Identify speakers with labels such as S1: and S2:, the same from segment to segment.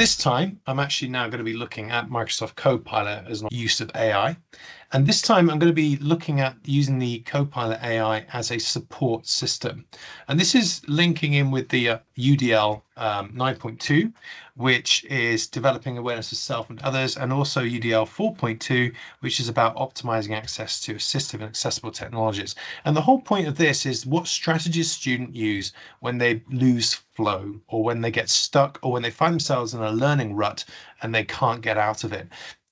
S1: This time, I'm actually now going to be looking at Microsoft Copilot as an use of AI. And this time I'm going to be looking at using the Copilot AI as a support system. And this is linking in with the UDL 9.2, which is developing awareness of self and others, and also UDL 4.2, which is about optimizing access to assistive and accessible technologies. And the whole point of this is what strategies students use when they lose flow, or when they get stuck, or when they find themselves in a learning rut and they can't get out of it.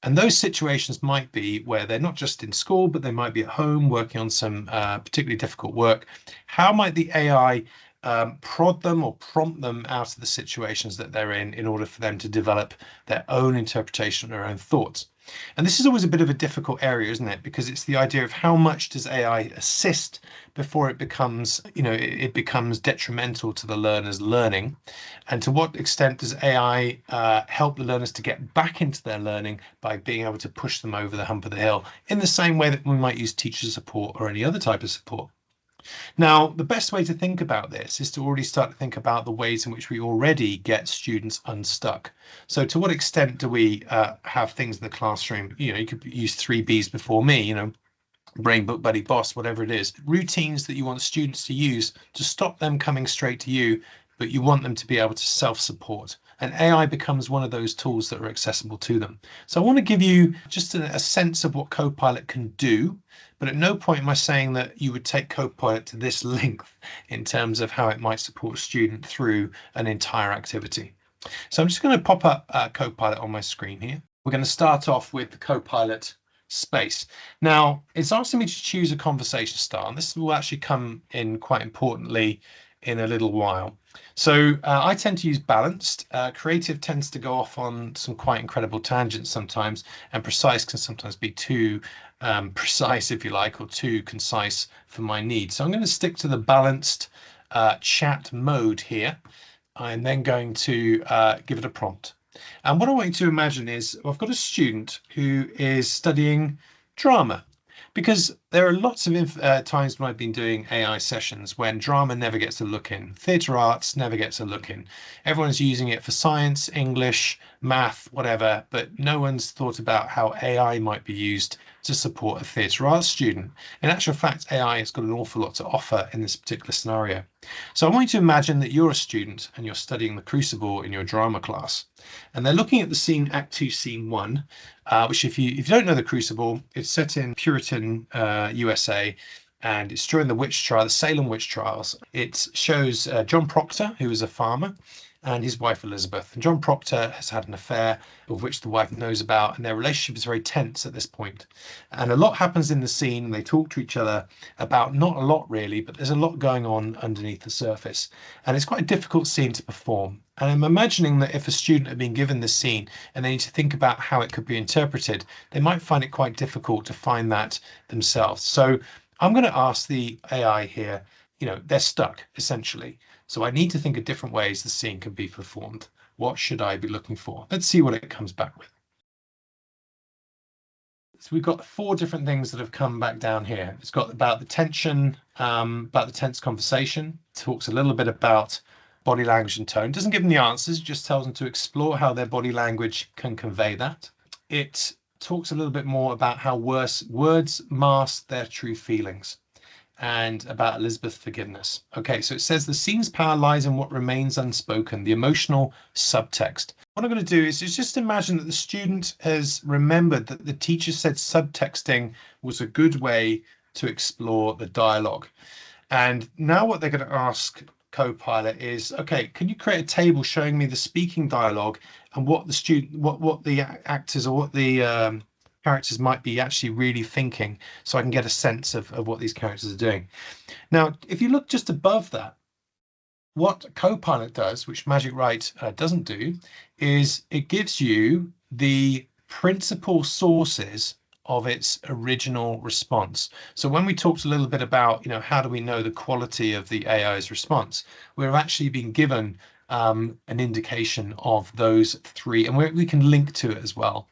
S1: And those situations might be where they're not just in school, but they might be at home working on some particularly difficult work. How might the AI prod them or prompt them out of the situations that they're in order for them to develop their own interpretation, their own thoughts? And this is always a bit of a difficult area, isn't it? Because it's the idea of how much does AI assist before it becomes, it becomes detrimental to the learner's learning, and to what extent does AI help the learners to get back into their learning by being able to push them over the hump of the hill in the same way that we might use teacher support or any other type of support. Now, the best way to think about this is to already start to think about the ways in which we already get students unstuck. So to what extent do we have things in the classroom? You could use 3Bs before me, Brain, Book, Buddy, Boss, whatever it is. Routines that you want students to use to stop them coming straight to you, but you want them to be able to self-support. And AI becomes one of those tools that are accessible to them. So I want to give you just a sense of what Copilot can do, but at no point am I saying that you would take Copilot to this length in terms of how it might support a student through an entire activity. So I'm just going to pop up Copilot on my screen here. We're going to start off with the Copilot space. Now, it's asking me to choose a conversation style, and this will actually come in quite importantly in a little while. So I tend to use balanced. Creative tends to go off on some quite incredible tangents sometimes, and precise can sometimes be too precise, if you like, or too concise for my needs. So I'm going to stick to the balanced chat mode here. I'm then going to give it a prompt. And what I want you to imagine is I've got a student who is studying drama, because there are lots of times when I've been doing AI sessions when drama never gets a look in, theatre arts never gets a look in. Everyone's using it for science, English, math, whatever, but no one's thought about how AI might be used to support a theatre arts student. In actual fact, AI has got an awful lot to offer in this particular scenario. So I want you to imagine that you're a student and you're studying the Crucible in your drama class, and they're looking at the scene, Act 2, Scene 1, which if you don't know the Crucible, it's set in Puritan USA, and it's during the witch trial, the Salem witch trials. It shows John Proctor, who is a farmer, and his wife Elizabeth. And John Proctor has had an affair of which the wife knows about, and their relationship is very tense at this point. And a lot happens in the scene, and they talk to each other about not a lot really, but there's a lot going on underneath the surface. And it's quite a difficult scene to perform. And I'm imagining that if a student had been given this scene and they need to think about how it could be interpreted, they might find it quite difficult to find that themselves. So I'm going to ask the AI here, they're stuck essentially. So I need to think of different ways the scene can be performed. What should I be looking for? Let's see what it comes back with. So we've got 4 different things that have come back down here. It's got about the tension, about the tense conversation, talks a little bit about body language and tone. Doesn't give them the answers, just tells them to explore how their body language can convey that. It talks a little bit more about how words mask their true feelings, and about Elizabeth's forgiveness. Okay, so it says the scene's power lies in what remains unspoken, the emotional subtext. What I'm going to do is just imagine that the student has remembered that the teacher said subtexting was a good way to explore the dialogue. And now what they're going to ask Copilot is, okay, can you create a table showing me the speaking dialogue and what the student, what the actors or what the characters might be actually really thinking, so I can get a sense of what these characters are doing. Now, if you look just above that, what Copilot does, which Magic Write doesn't do, is it gives you the principal sources of its original response. So when we talked a little bit about, how do we know the quality of the AI's response, we've actually been given an indication of those 3, and we can link to it as well.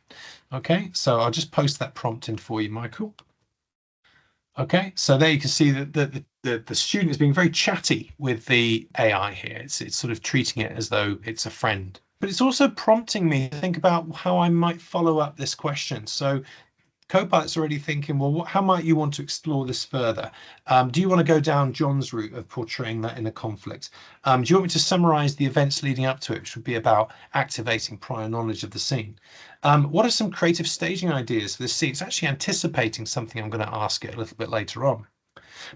S1: Okay, so I'll just post that prompt in for you, Michael. Okay, so there you can see that the student is being very chatty with the AI here. It's sort of treating it as though it's a friend. but it's also prompting me to think about how I might follow up this question. So Copilot's already thinking, well, how might you want to explore this further? Do you want to go down John's route of portraying that in a conflict? Do you want me to summarize the events leading up to it, which would be about activating prior knowledge of the scene? What are some creative staging ideas for this scene? It's actually anticipating something I'm going to ask it a little bit later on.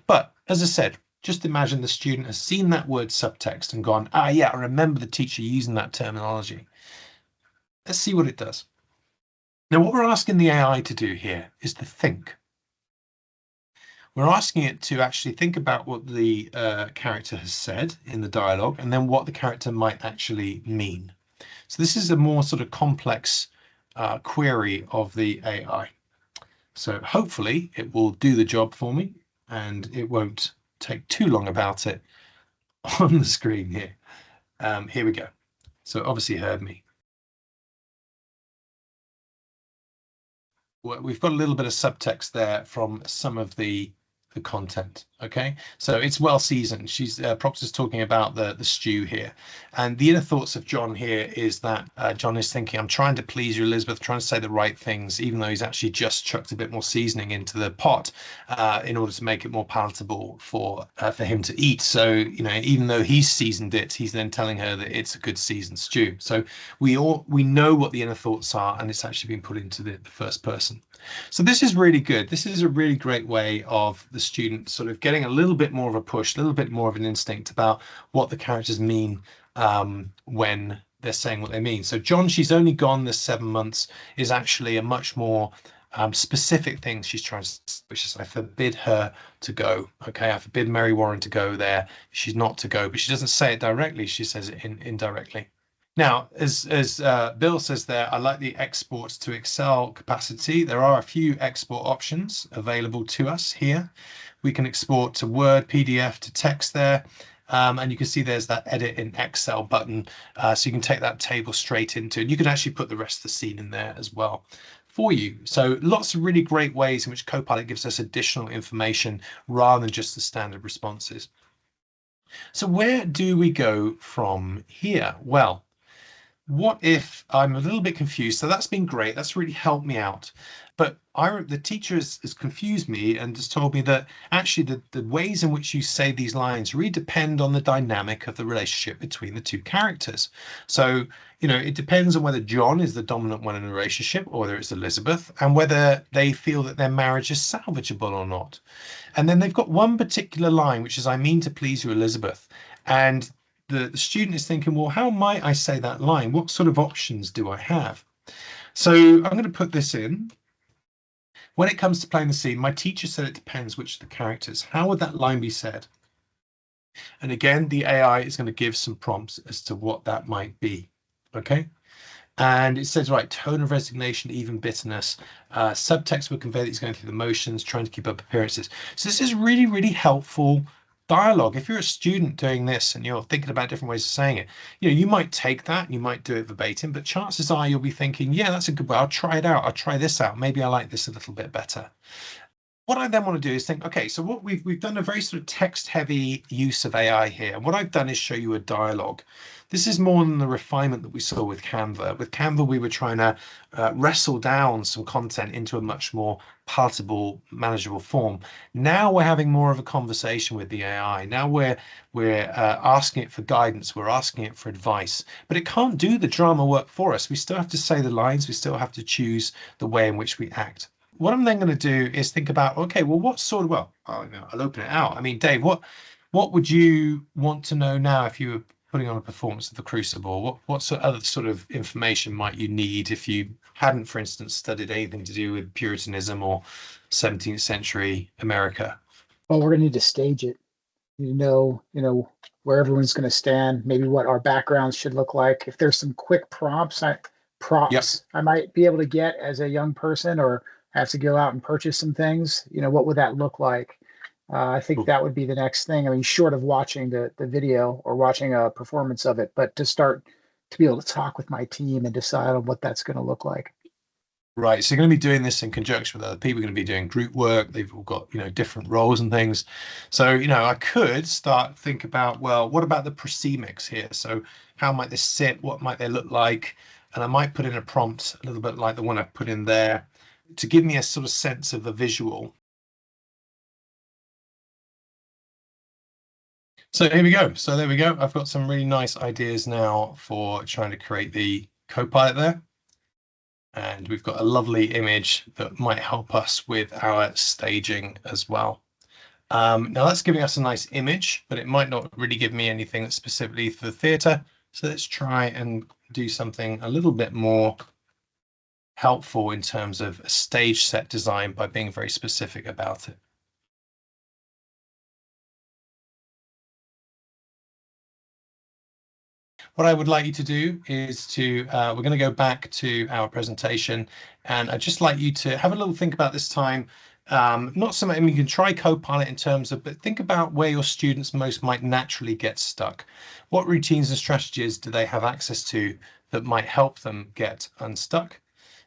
S1: But as I said, just imagine the student has seen that word subtext and gone, yeah, I remember the teacher using that terminology. Let's see what it does. Now, what we're asking the AI to do here is to think. We're asking it to actually think about what the character has said in the dialogue and then what the character might actually mean. So this is a more sort of complex query of the AI. So hopefully it will do the job for me and it won't take too long about it on the screen here. Here we go. So it obviously heard me. We've got a little bit of subtext there from some of the content. Okay, so it's well seasoned. She's Prox is talking about the stew here, and the inner thoughts of John here is that John is thinking, I'm trying to please you, Elizabeth, trying to say the right things, even though he's actually just chucked a bit more seasoning into the pot in order to make it more palatable for him to eat. So even though he's seasoned it, he's then telling her that it's a good seasoned stew. So we know what the inner thoughts are, and it's actually been put into the first person. So this is really good. This is a really great way of the student sort of getting a little bit more of a push, a little bit more of an instinct about what the characters mean when they're saying what they mean. So John, she's only gone this 7 months, is actually a much more specific thing she's trying to, which is I forbid her to go. Okay, I forbid Mary Warren to go there. She's not to go, but she doesn't say it directly. She says it indirectly. Now, as Bill says there, I like the export to Excel capacity. There are a few export options available to us here. We can export to Word, PDF, to text there. And you can see there's that edit in Excel button. So you can take that table straight into, and you can actually put the rest of the scene in there as well for you. So lots of really great ways in which Copilot gives us additional information rather than just the standard responses. So where do we go from here? Well, what if I'm a little bit confused? So that's been great. That's really helped me out. But the teacher has confused me and has told me that actually the ways in which you say these lines really depend on the dynamic of the relationship between the two characters. So, it depends on whether John is the dominant one in the relationship or whether it's Elizabeth, and whether they feel that their marriage is salvageable or not. And then they've got one particular line, which is, I mean to please you, Elizabeth. And the student is thinking, well, how might I say that line? What sort of options do I have? So I'm going to put this in. When it comes to playing the scene, my teacher said it depends which of the characters. How would that line be said? And again, the AI is going to give some prompts as to what that might be. Okay. And it says, right, tone of resignation, even bitterness. Subtext will convey that he's going through the motions, trying to keep up appearances. So this is really, really helpful dialogue. If you're a student doing this and you're thinking about different ways of saying it, you might take that and you might do it verbatim, but chances are you'll be thinking, yeah, that's a good way. I'll try it out. I'll try this out. Maybe I like this a little bit better. What I then want to do is think, okay, so what we've done a very sort of text heavy use of AI here. And what I've done is show you a dialogue. This is more than the refinement that we saw with Canva. With Canva, we were trying to wrestle down some content into a much more palatable, manageable form. Now we're having more of a conversation with the AI. Now we're asking it for guidance. We're asking it for advice, but it can't do the drama work for us. We still have to say the lines. We still have to choose the way in which we act. What I'm then going to do is think about, okay, well, what sort of, I'll open it out. I mean, Dave, what would you want to know now if you were putting on a performance of the Crucible? What other sort of information might you need if you hadn't, for instance, studied anything to do with Puritanism or 17th century America?
S2: Well, we're going to need to stage it. Where everyone's going to stand, maybe what our backgrounds should look like. If there's some quick prompts I might be able to get as a young person, or have to go out and purchase some things, what would that look like? I think that would be the next thing. I mean, short of watching the video or watching a performance of it, but to start to be able to talk with my team and decide on what that's going to look like.
S1: Right, so you're going to be doing this in conjunction with other people. You're going to be doing group work. They've all got, different roles and things. So, I could think about, well, what about the prosemics here? So how might this sit? What might they look like? And I might put in a prompt a little bit like the one I put in there to give me a sort of sense of the visual. So here we go. So there we go. I've got some really nice ideas now for trying to create the Copilot there. And we've got a lovely image that might help us with our staging as well. Now that's giving us a nice image, but it might not really give me anything that's specifically for the theatre. So let's try and do something a little bit more helpful in terms of a stage set design by being very specific about it. What I would like you to do is we're going to go back to our presentation, and I'd just like you to have a little think about this time. Not so much, you can try Copilot in terms of, but think about where your students most might naturally get stuck. What routines and strategies do they have access to that might help them get unstuck?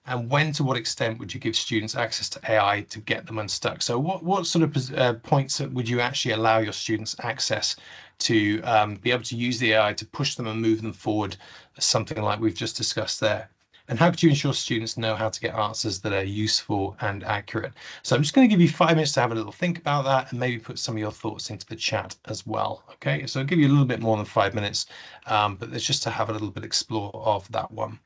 S1: And when, to what extent would you give students access to AI to get them unstuck? So what sort of points would you actually allow your students access to be able to use the AI to push them and move them forward, something like we've just discussed there? And how could you ensure students know how to get answers that are useful and accurate? So I'm just going to give you 5 minutes to have a little think about that and maybe put some of your thoughts into the chat as well. Okay, so I'll give you a little bit more than 5 minutes, but it's just to have a little bit explore of that one.